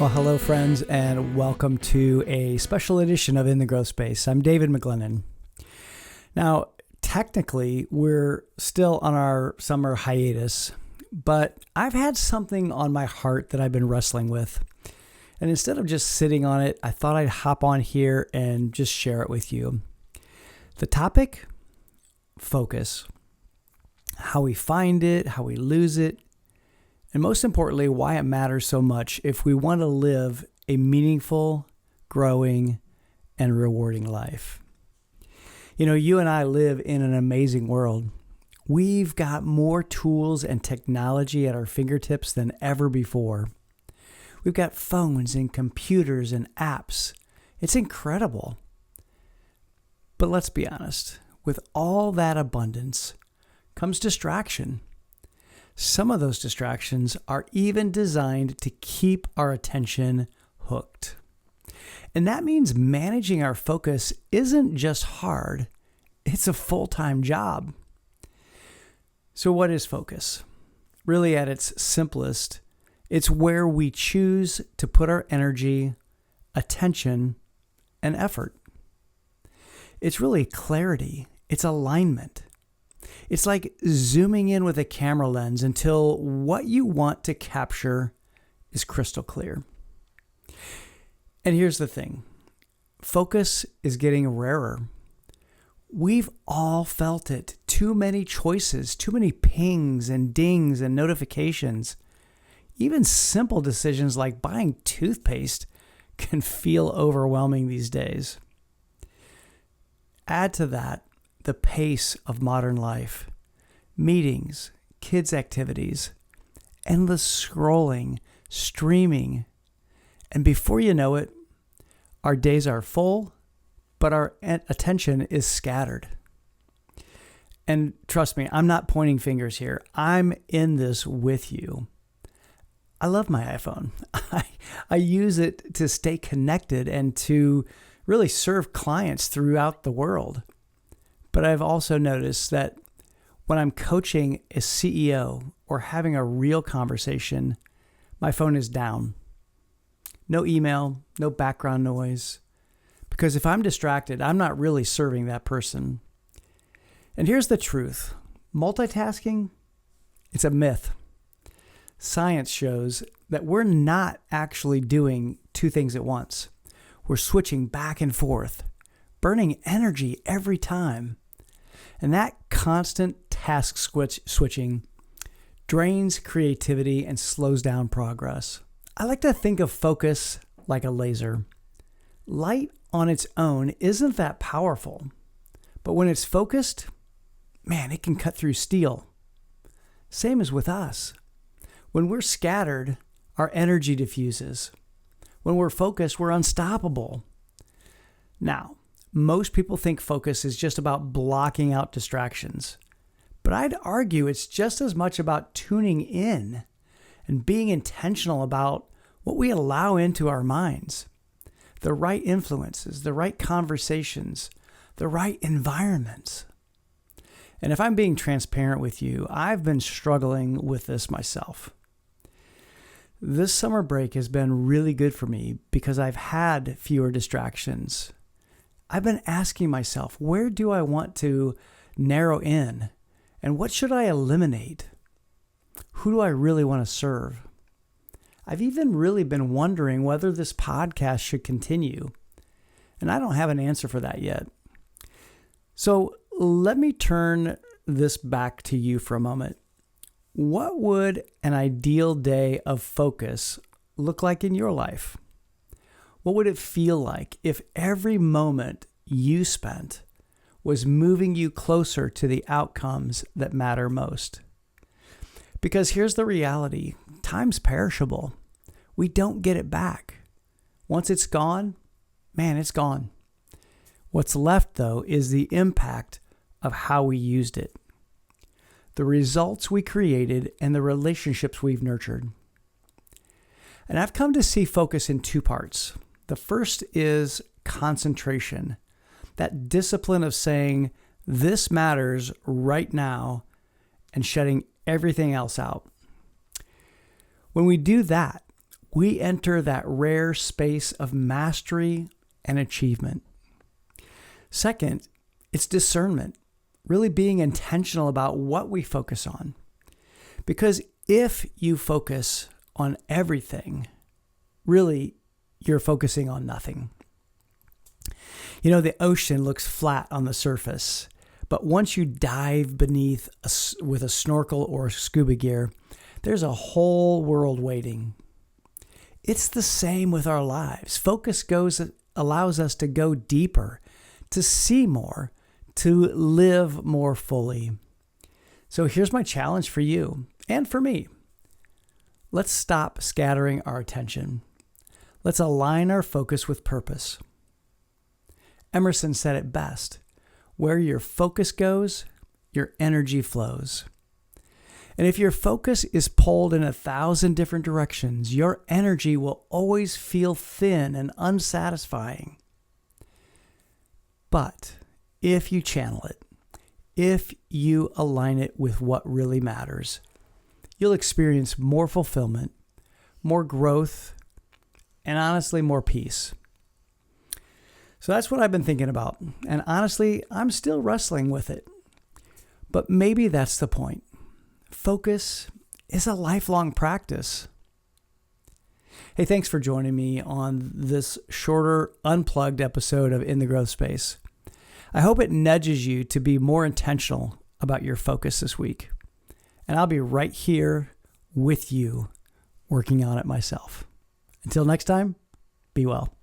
Well, hello, friends, and welcome to a special edition of In the Growth Space. I'm David McGlennen. Now, technically, we're still on our summer hiatus, but I've had something on my heart that I've been wrestling with. And instead of just sitting on it, I thought I'd hop on here and just share it with you. The topic? Focus. How we find it, how we lose it, and most importantly, why it matters so much if we want to live a meaningful, growing, and rewarding life. You know, you and I live in an amazing world. We've got more tools and technology at our fingertips than ever before. We've got phones and computers and apps. It's incredible. But let's be honest, with all that abundance comes distraction. Some of those distractions are even designed to keep our attention hooked. And that means managing our focus isn't just hard, it's a full-time job. So what is focus? Really, at its simplest, it's where we choose to put our energy, attention, and effort. It's really clarity. It's alignment. It's like zooming in with a camera lens until what you want to capture is crystal clear. And here's the thing. Focus is getting rarer. We've all felt it. Too many choices, too many pings and dings and notifications. Even simple decisions like buying toothpaste can feel overwhelming these days. Add to that the pace of modern life, meetings, kids' activities, endless scrolling, streaming, and before you know it, our days are full, but our attention is scattered. And trust me, I'm not pointing fingers here. I'm in this with you. I love my iPhone. I use it to stay connected and to really serve clients throughout the world. But I've also noticed that when I'm coaching a CEO or having a real conversation, my phone is down. No email, no background noise. Because if I'm distracted, I'm not really serving that person. And here's the truth. Multitasking, it's a myth. Science shows that we're not actually doing two things at once. We're switching back and forth, burning energy every time. And that constant task switching drains creativity and slows down progress. I like to think of focus like a laser. Light on its own isn't that powerful, but when it's focused, man, it can cut through steel. Same as with us. When we're scattered, our energy diffuses. When we're focused, we're unstoppable. Now, most people think focus is just about blocking out distractions, but I'd argue it's just as much about tuning in and being intentional about what we allow into our minds. The right influences, the right conversations, the right environments. And if I'm being transparent with you, I've been struggling with this myself. This summer break has been really good for me because I've had fewer distractions. I've been asking myself, where do I want to narrow in? And what should I eliminate? Who do I really want to serve? I've even really been wondering whether this podcast should continue. And I don't have an answer for that yet. So let me turn this back to you for a moment. What would an ideal day of focus look like in your life? What would it feel like if every moment you spent was moving you closer to the outcomes that matter most? Because here's the reality. Time's perishable. We don't get it back. Once it's gone, man, it's gone. What's left, though, is the impact of how we used it, the results we created, and the relationships we've nurtured. And I've come to see focus in two parts. The first is concentration, that discipline of saying, this matters right now, and shutting everything else out. When we do that, we enter that rare space of mastery and achievement. Second, it's discernment, really being intentional about what we focus on. Because if you focus on everything, really, you're focusing on nothing. You know, the ocean looks flat on the surface, but once you dive beneath with a snorkel or scuba gear, there's a whole world waiting. It's the same with our lives. Focus allows us to go deeper, to see more, to live more fully. So here's my challenge for you and for me. Let's stop scattering our attention. Let's align our focus with purpose. Emerson said it best, where your focus goes, your energy flows. And if your focus is pulled in 1,000 different directions, your energy will always feel thin and unsatisfying. But if you channel it, if you align it with what really matters, you'll experience more fulfillment, more growth, and honestly, more peace. So that's what I've been thinking about. And honestly, I'm still wrestling with it. But maybe that's the point. Focus is a lifelong practice. Hey, thanks for joining me on this shorter, unplugged episode of In the Growth Space. I hope it nudges you to be more intentional about your focus this week. And I'll be right here with you, working on it myself. Until next time, be well.